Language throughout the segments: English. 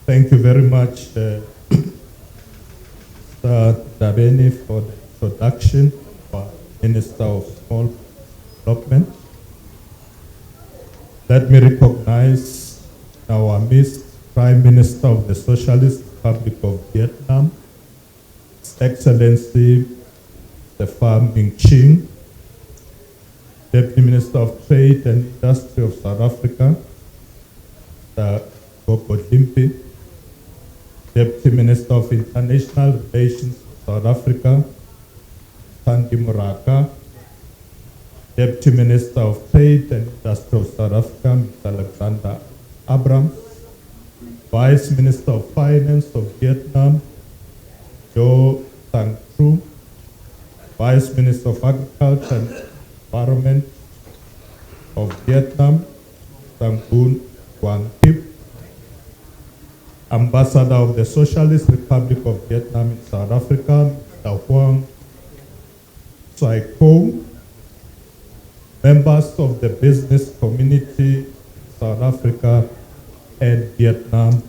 Thank you very much, Mr. Dabeni, for the introduction, our Minister of Small Development. Let me recognize our midst Prime Minister of the Socialist Republic of Vietnam, His Excellency the Pham Minh Chinh, Deputy Minister of Trade and Industry of South Africa, the Gogo Limpi, Deputy Minister of International Relations of South Africa, Sandy Muraka, Deputy Minister of Trade and Industry of South Africa, Mr. Alexander Abrams, Vice Minister of Finance of Vietnam, Jo Sang Tru, Vice Minister of Agriculture and Environment of Vietnam, Sang Boon Quang Kip, Ambassador of the Socialist Republic of Vietnam in South Africa, Mr. Huang Sai Ko, members of the business community, South Africa and Vietnam,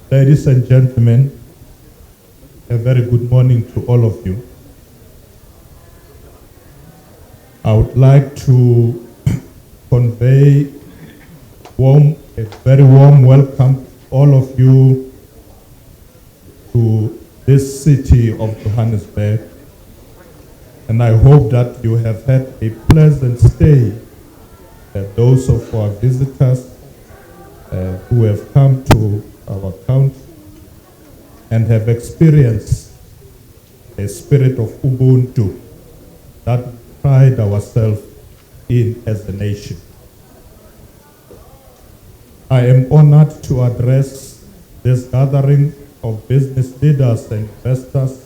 ladies and gentlemen, a very good morning to all of you. I would like to convey a very warm welcome to all of you to this city of Johannesburg, and I hope that you have had a pleasant stay. Those of our visitors who have come to our country and have experienced a spirit of Ubuntu that we pride ourselves in as a nation. I am honored to address this gathering of business leaders and investors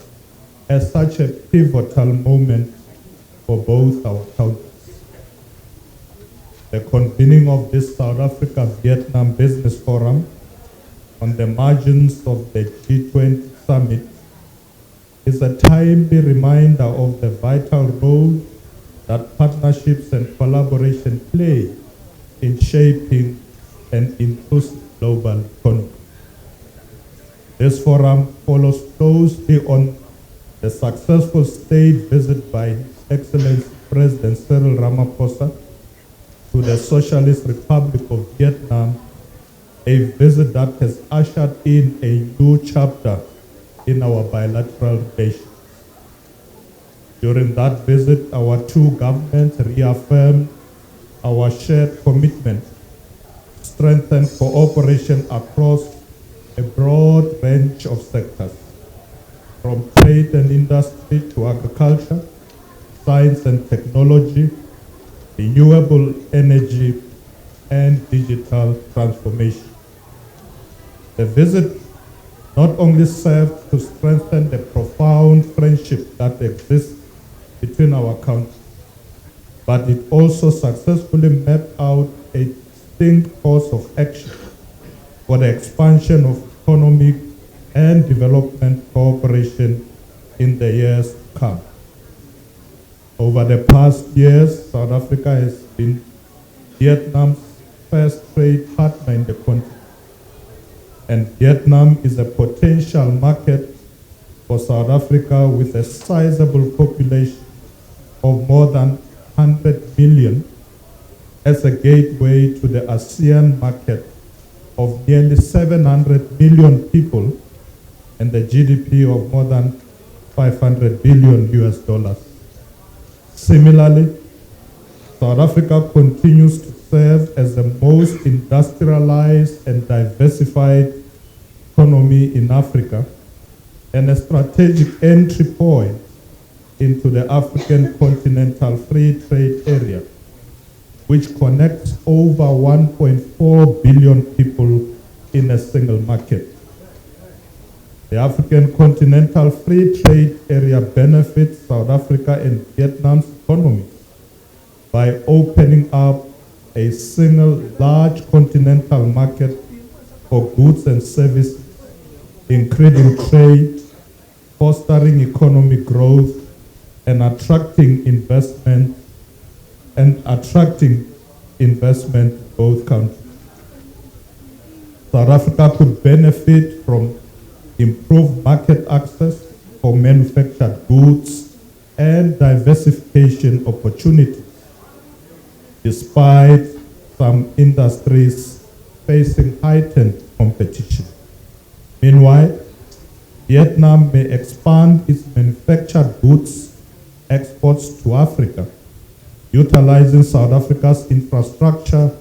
at such a pivotal moment for both our countries. The convening of this South Africa-Vietnam Business Forum on the margins of the G20 Summit is a timely reminder of the vital role that partnerships and collaboration play in shaping an inclusive global economy. This forum follows closely on the successful state visit by His Excellency President Cyril Ramaphosa to the Socialist Republic of Vietnam, a visit that has ushered in a new chapter in our bilateral relations. During that visit, our two governments reaffirmed our shared commitment to strengthen cooperation across a broad range of sectors, from trade and industry to agriculture, science and technology, renewable energy, and digital transformation. The visit not only served to strengthen the profound friendship that exists between our countries, but it also successfully mapped out a distinct course of action for the expansion of economic and development cooperation in the years to come. Over the past years, South Africa has been Vietnam's first trade partner in the continent, and Vietnam is a potential market for South Africa with a sizable population of more than 100 million as a gateway to the ASEAN market of nearly 700 million people and the GDP of more than 500 billion US dollars. Similarly, South Africa continues to serve as the most industrialized and diversified economy in Africa and a strategic entry point into the African continental free trade area, which connects over 1.4 billion people in a single market. The African continental free trade area benefits South Africa and Vietnam's economy by opening up a single large continental market for goods and services, including trade, fostering economic growth, and attracting investment in both countries. South Africa could benefit from improved market access for manufactured goods and diversification opportunities, despite some industries facing heightened competition. Meanwhile, Vietnam may expand its manufactured goods exports to Africa, utilizing South Africa's infrastructure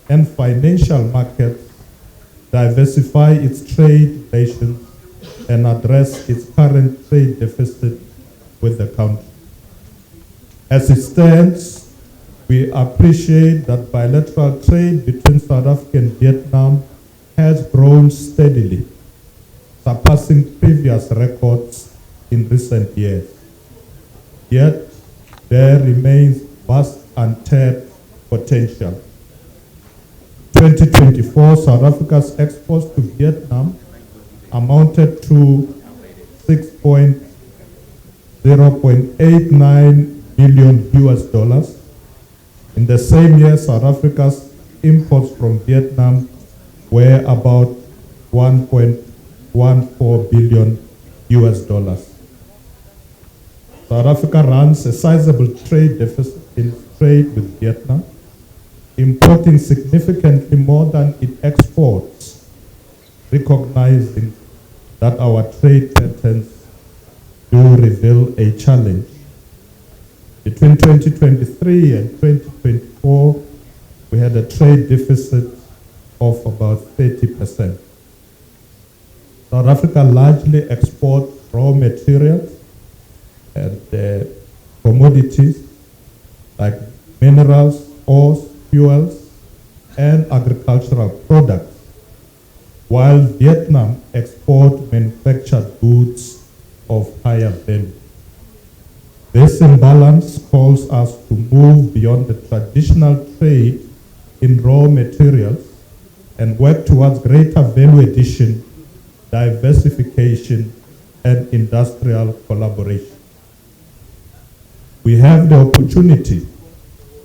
and financial markets, diversify its trade relations, and address its current trade deficit with the country. As it stands, we appreciate that bilateral trade between South Africa and Vietnam has grown steadily, surpassing previous records in recent years. Yet, there remains vast untapped potential. 2024, South Africa's exports to Vietnam amounted to 0.89 million US dollars. In the same year, South Africa's imports from Vietnam were about 1.14 billion US dollars. South Africa runs a sizable trade deficit in trade with Vietnam, importing significantly more than it exports, recognizing that our trade patterns do reveal a challenge. Between 2023 and 2024, we had a trade deficit of about 30%. South Africa largely exports raw materials and commodities like minerals, ores, fuels, and agricultural products, while Vietnam exports manufactured goods of higher value. This imbalance calls us to move beyond the traditional trade in raw materials and work towards greater value addition, diversification, and industrial collaboration. We have the opportunity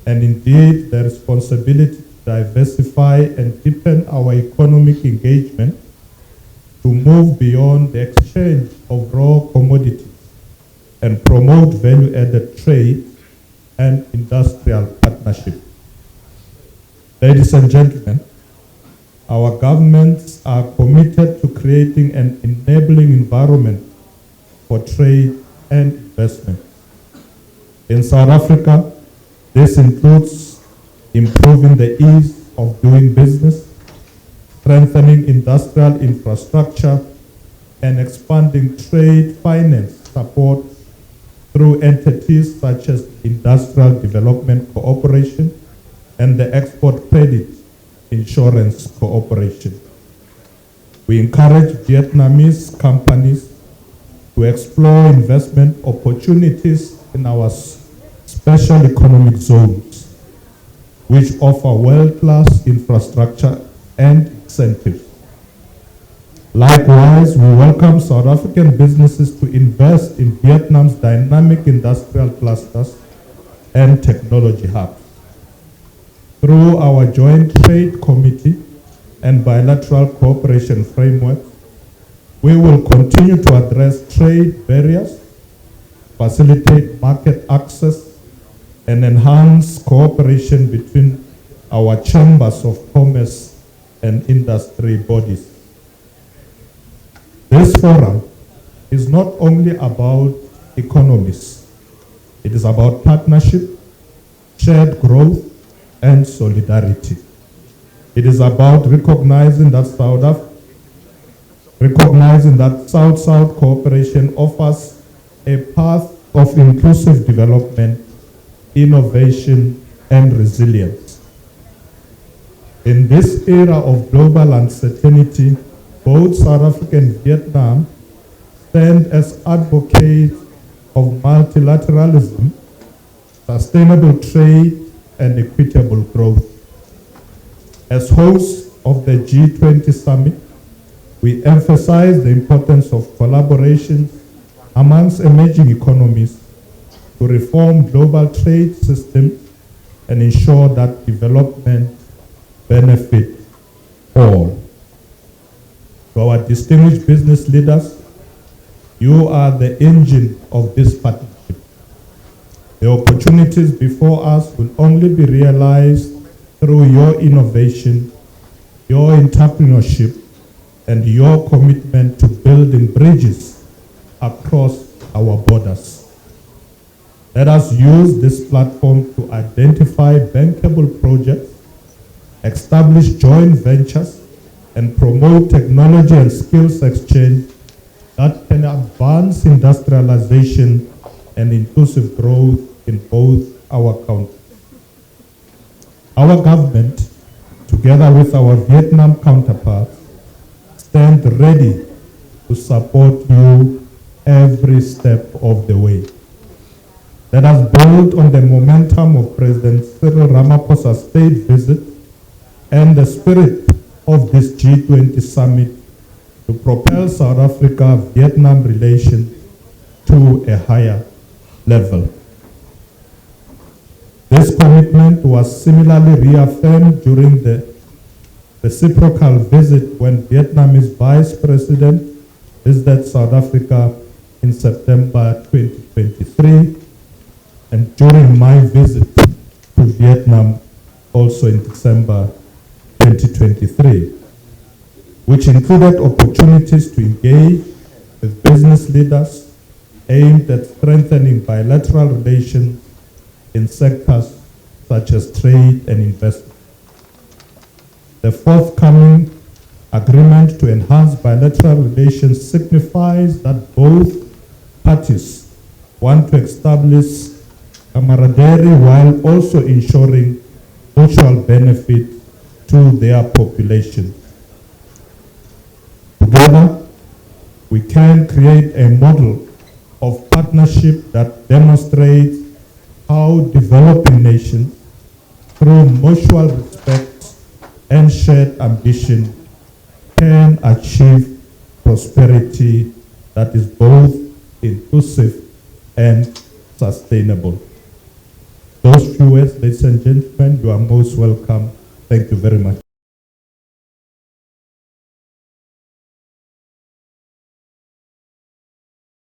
and indeed the responsibility to diversify and deepen our economic engagement, to move beyond the exchange of raw commodities and promote value-added trade and industrial partnership. Ladies and gentlemen, our governments are committed to creating an enabling environment for trade and investment. In South Africa, this includes improving the ease of doing business, strengthening industrial infrastructure, and expanding trade finance support through entities such as Industrial Development Cooperation and the Export Credit Insurance Cooperation. We encourage Vietnamese companies to explore investment opportunities in our special economic zones, which offer world-class infrastructure and incentives. Likewise, we welcome South African businesses to invest in Vietnam's dynamic industrial clusters and technology hubs. Through our Joint Trade Committee and bilateral cooperation framework, we will continue to address trade barriers, facilitate market access, and enhance cooperation between our chambers of commerce and industry bodies. This forum is not only about economies, it is about partnership, shared growth, and solidarity. It is about recognizing that South-South cooperation offers a path of inclusive development, innovation, and resilience. In this era of global uncertainty, both South Africa and Vietnam stand as advocates of multilateralism, sustainable trade, and equitable growth. As hosts of the G20 summit, we emphasize the importance of collaboration amongst emerging economies to reform global trade systems and ensure that development benefits all. To our distinguished business leaders, you are the engine of this partnership. The opportunities before us will only be realized through your innovation, your entrepreneurship, and your commitment to building bridges across our borders. Let us use this platform to identify bankable projects, establish joint ventures, and promote technology and skills exchange that can advance industrialization and inclusive growth in both our countries. Our government, together with our Vietnam counterparts, stand ready to support you every step of the way. Let us build on the momentum of President Cyril Ramaphosa's state visit and the spirit of this G20 summit to propel South Africa-Vietnam relations to a higher level. This commitment was similarly reaffirmed during the reciprocal visit when Vietnamese Vice President visited South Africa in September 2023, and during my visit to Vietnam also in December 2023, which included opportunities to engage with business leaders aimed at strengthening bilateral relations in sectors such as trade and investment. The forthcoming agreement to enhance bilateral relations signifies that both parties want to establish camaraderie while also ensuring mutual benefit to their population. Together, we can create a model of partnership that demonstrates how developing nations, through mutual respect and shared ambition, can achieve prosperity that is both inclusive and sustainable. Those few words, ladies and gentlemen, you are most welcome. Thank you very much.